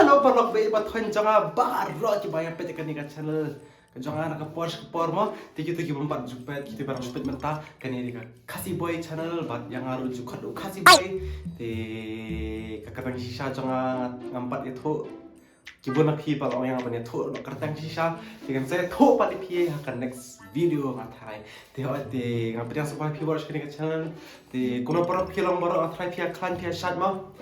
Halo parlok be bat honjanga baro ki bayang pete kani ka channel. Kanjanga ka por mo tiki bompat jupet kita barang jupet menta kani ka kasi boy channel bat yang aru jukat kasi boy te kakatang sisa janga ngampat itu kibun api pala yang apa ni tu kakatang sisa dengan saya tu pati pi akan next video ngatai te ngapat yang supaya pi boros kani ka channel te kuno parok pi long baro ngatai pi aklan pi shat mo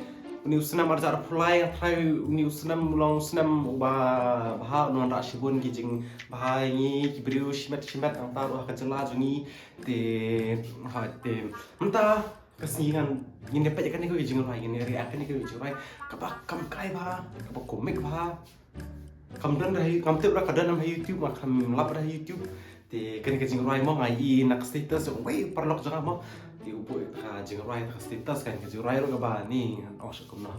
Uni usnam arjar pulai try uni usnam long usnam bah non rasibun gijing bah ini kibriu shimat ang taru akan jela juni te entah kesingan ini apa kan ini gijing rai ini react ini gijing rai kabak kam kai bah kabak komik bah kam dan rai kam tip ra kadan nam YouTube mak kam lap ra YouTube te kan gijing rai mo ngai nak status wei perlok jangan mo di upo ka jing rai ka status kan jing rai ro ka ba ni ang syukum na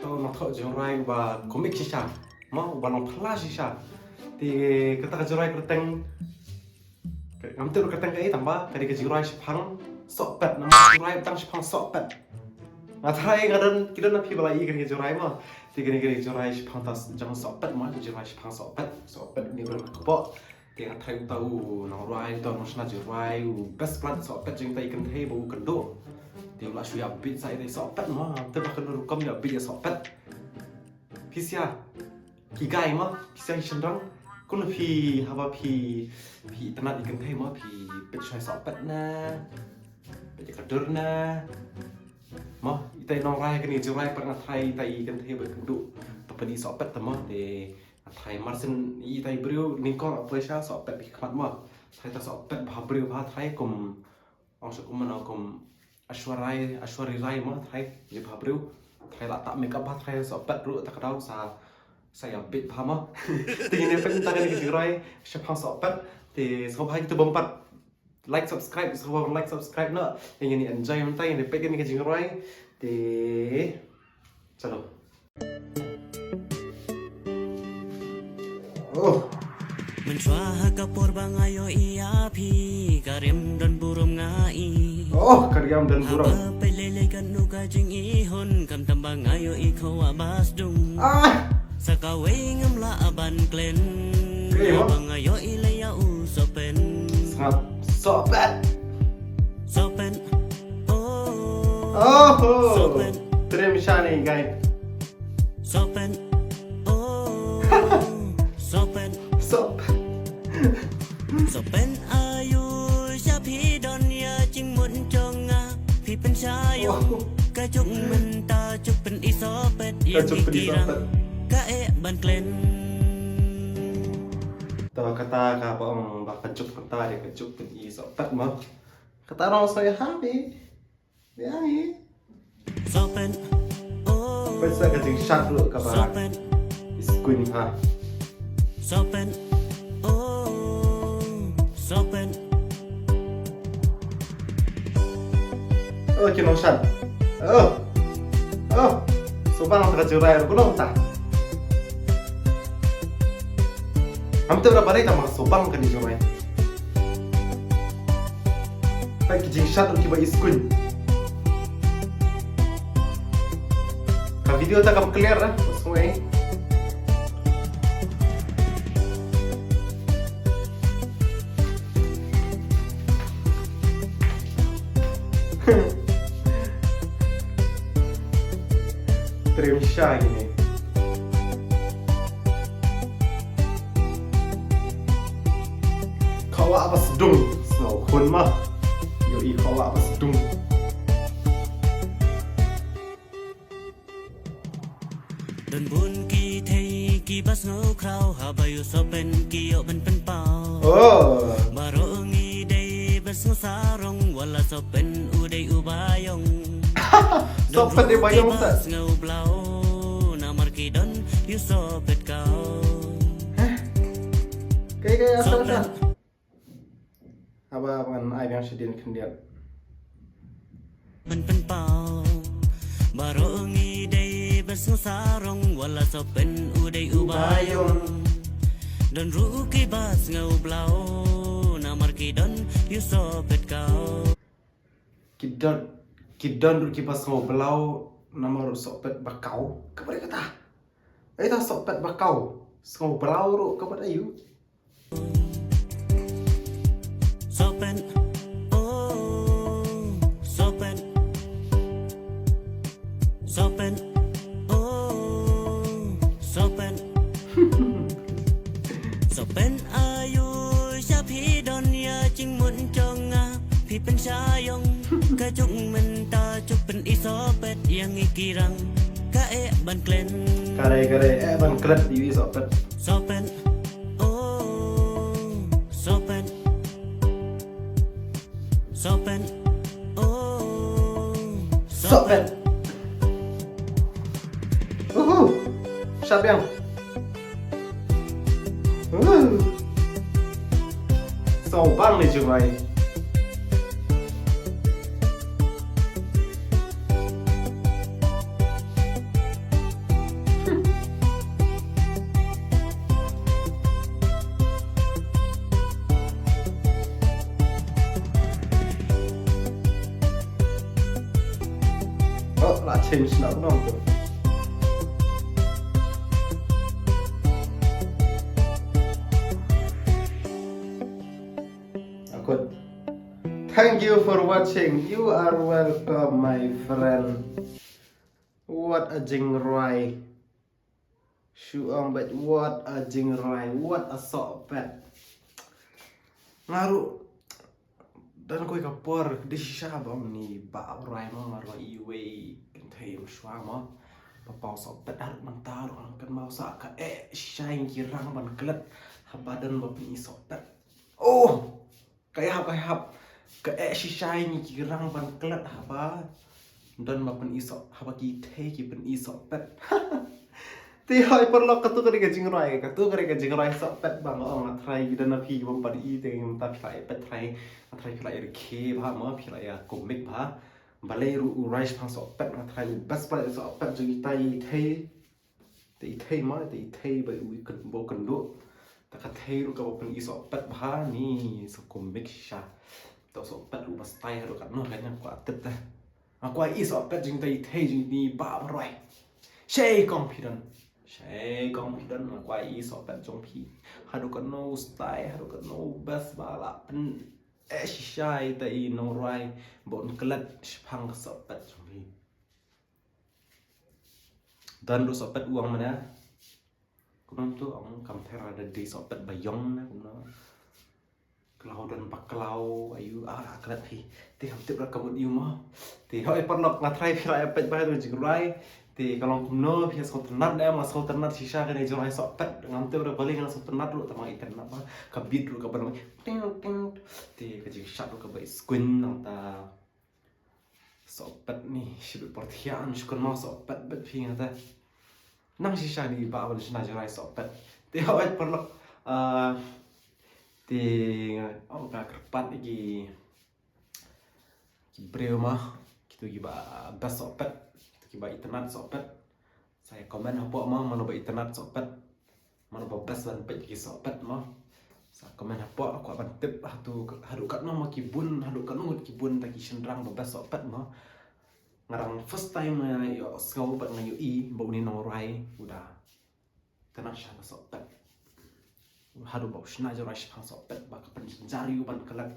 to na tho jing rai ba komik sisa ma ba long phla sisa ti kata ka jing rai kerteng ngam te ro kerteng kai tamba ka di ka jing rai sipang sok pet na jing rai tang sipang sok pet na thai ngadan kidan na phi bala i kan jing rai ma ti kan jing rai sipang tas jang sok pet ma jing rai sipang sok pet ni ro ka bo tiếng Thái tàu nó rai tàu nó sẽ chỉ rai best plan sọ pet chính tay cần thấy bố cần độ tiếng là suy áp bị sai đây sọ pet mà tức là cần công nhận bị sọ pet pisia kỳ gai mà pisia chân răng con phi haba phi tanah ikan thấy mà phi bị sai sọ pet na bị cái đợt na mà tay nó rai cái này chỉ rai pernah Thái tay cần thấy bởi cần độ tapi di sọ pet mà để Thai Martin i Thai brio ningkong apa sya sok pet hikmat ma Thai ta sok pet bah brio bah Thai kum ong kum mana kum Ashwari Rai ma Thai je bah brio Thai la tak make up bah Thai sok pet ru tak tahu saya bit bah ma ti ni pen ta kan ki rai syapang sok pet ti so bah kita bompat like subscribe so bah like subscribe na yang ini enjoy man tai ni pet ni ki rai ti chalo Mencuah kapur bangayo iya pi karim dan burung ngai karyam dan burung apa pelele kan nuka jing ihon kam tambang ayo iko abas dung sakawe ngamla aban klen bangayo ilaya usopen sopen sopen trim shani guys sopen sopen ayu siya pi don ya jing mun chong pi pen sayo ka chung men ta chuk pen isopet ya kirang ka ban klen tawa kata ka bang bak kecuk kata dia kecuk pen isopet mah kata orang saya happy dia ni sopen pesa kecing shot lu ka ba iskuin ha sopen sopen kinong shot sopan ang tagajuray ko nung ta amte berapa rin ang mga sobang ka ni juray pag kijing shot ang kiba iskun ka video ta kam clear na masungay trim siya gini kawa apa sedung snow kun mah yoi kawa apa sedung dan bun ki thei ki bas ngau krau habayu sopen ki yo ben pen pau baro ngi dei bas sarong wala sopen udai ubayong sopen di bayong sa ngau blau namar ki don you sopet kau kayak asal apa kan ay yang sedin kendian ben pen pau baro ngi dei bas sarong wala sopen udai ubayong dan ruki bas ngau blau namar ki don you sopet kau kidon ruki pas ngau belau nomor sopet bakau kembali kata Ai ta sok pet bakau. Skau belau ro ka pat ayu. Sopen, oh, sopen, sopen, oh, sopen, sopen ayu cha phi don ya chinh muốn cho nga phi pen cha yong ka chúc mình ta chúc pen i sopet yang ikirang ka e ban klen Kare ban klet di sok pet. sopen, oh, sopen. Sopen, oh, Sopen. Siap yang. Sobang nih cumai. Oh, lah change nak nong tu. Akut. Thank you for watching. You are welcome, my friend. What a jingrai. Shuang bet what a jingrai. What a sok pet. Ngaruh. Dan kau kapor di syabang ni ba rai mo ngaruh iwe kentai mshuang mo. Papau sok pet harus mentar orang kan mau sak ka shine kirang ban klet habadan ba pini sok pet. Oh, kayak ke shine kirang ban klet haba dan ba peni sok haba ki thei ki peni sok pet. Ti hoi perlo katu kare ka jingrai sok pet bang ong atrai gidan na phi bom padi te ngam ta phai pet trai atrai phai re ke bha ma phai ya komik bha balai ru rice phang sok pet atrai bas pa sok pet jing tai thei ma te thei ba u kan bo kan do ta ka thei ru ka bo pen i sok pet bha ni so komik sha to sok pet ru bas tai ru kan no kan yang kwa tet ta kwa i sok pet jing tai thei jing ni ba roi shei confident qua ý sọ pet trong phi hadu kan no style hadu kan no best bala pen shai tai no rai bon klet phang sọ pet trong phi dan do sọ pet uang mana cũng tu ông cầm theo ra đi sọ pet bayong na cũng nó clau dan paklau ayu klet thì ham tiếp ra kamut yêu mo thì hoi perlok ngatrai phai pet ba tu jing rai thì kalau kumno pia so ternat dia mas so ternat sisa kan ejo hai so pet ngam te ora balik nang so ternat lu tamang ikan apa ka beat lu ka ban ting ting thì ka jing shot lu ka bai squin nang ta so pet ni shibu portian shukon ma so pet bet phi ngata nang sisa ni ba ban sina jo hai so pet thì hoi perlo thì oh ka kerpat iki breu mah gitu giba bas so pet kiba internet sopet saya komen apa mah mana ba internet sopet mana ba best ban pet ki sopet mah sa komen apa aku ban tip hadu kat no kibun hadu kat no kibun ta ki sendrang ba best sopet mah ngarang first time yo skau bat ngayu i ba ni no rai udah tenang sha sopet hadu ba shna jo rai shang sopet ba ka pen jari ban kelak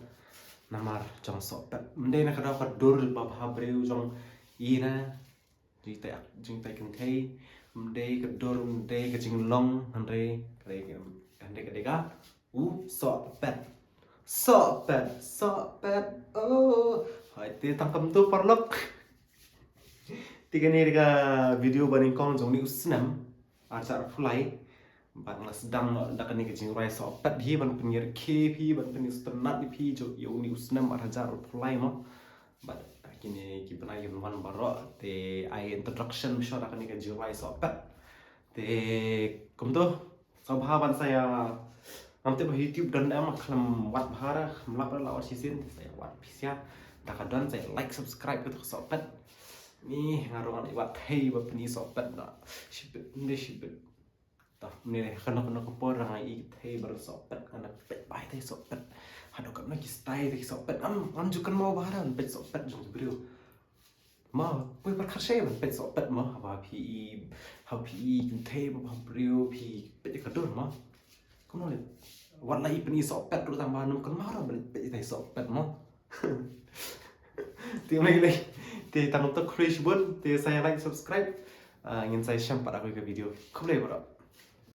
namar jong sopet mende na kada pat dur ba habreu jong ina jing tai kan thei mde ka dor mde ka jing long hande ka ka so pet oh hai te tangkam tu perlok tiga ni ka video baning kong jong ni usnam acar fulai ban la sedang da kan ni ka jing rai so pet hi ban penir kp ban penir stenat ni pi jo yo ni usnam acar fulai mo but kini kibna yun wan baro te ai introduction misho akan ikan jirai sopet te kumto sabhaban saya nanti bah YouTube dan emang kelam wat bahara melapar lawat sisin saya wat pisya dan saya like subscribe ke sopet nih ngarungan iwat hei bapeni sopet na shibet tah ini kena kepor rangai hei baru sopet anak pet bai teh sopet hadu kam lagi style teh sopet anjukan mau baharan pet sopet jong brio mà bây giờ khát xe mìnhเป็นสอบเป็ดmàว่าพี่กรุงเทพมาเปรี้ยวพี่เป็ดจะกระโดดมาก็นั่นเลยวันไหนเป็นอีสอบเป็ดรู้ตามบ้านมันก็มาเราเป็นไอ้สอบเป็ดมั้งที่ไม่เลยที่ตามต้องครีชบุญที่saya like subscribe ingin saya share pada aku ke video kau boleh berapa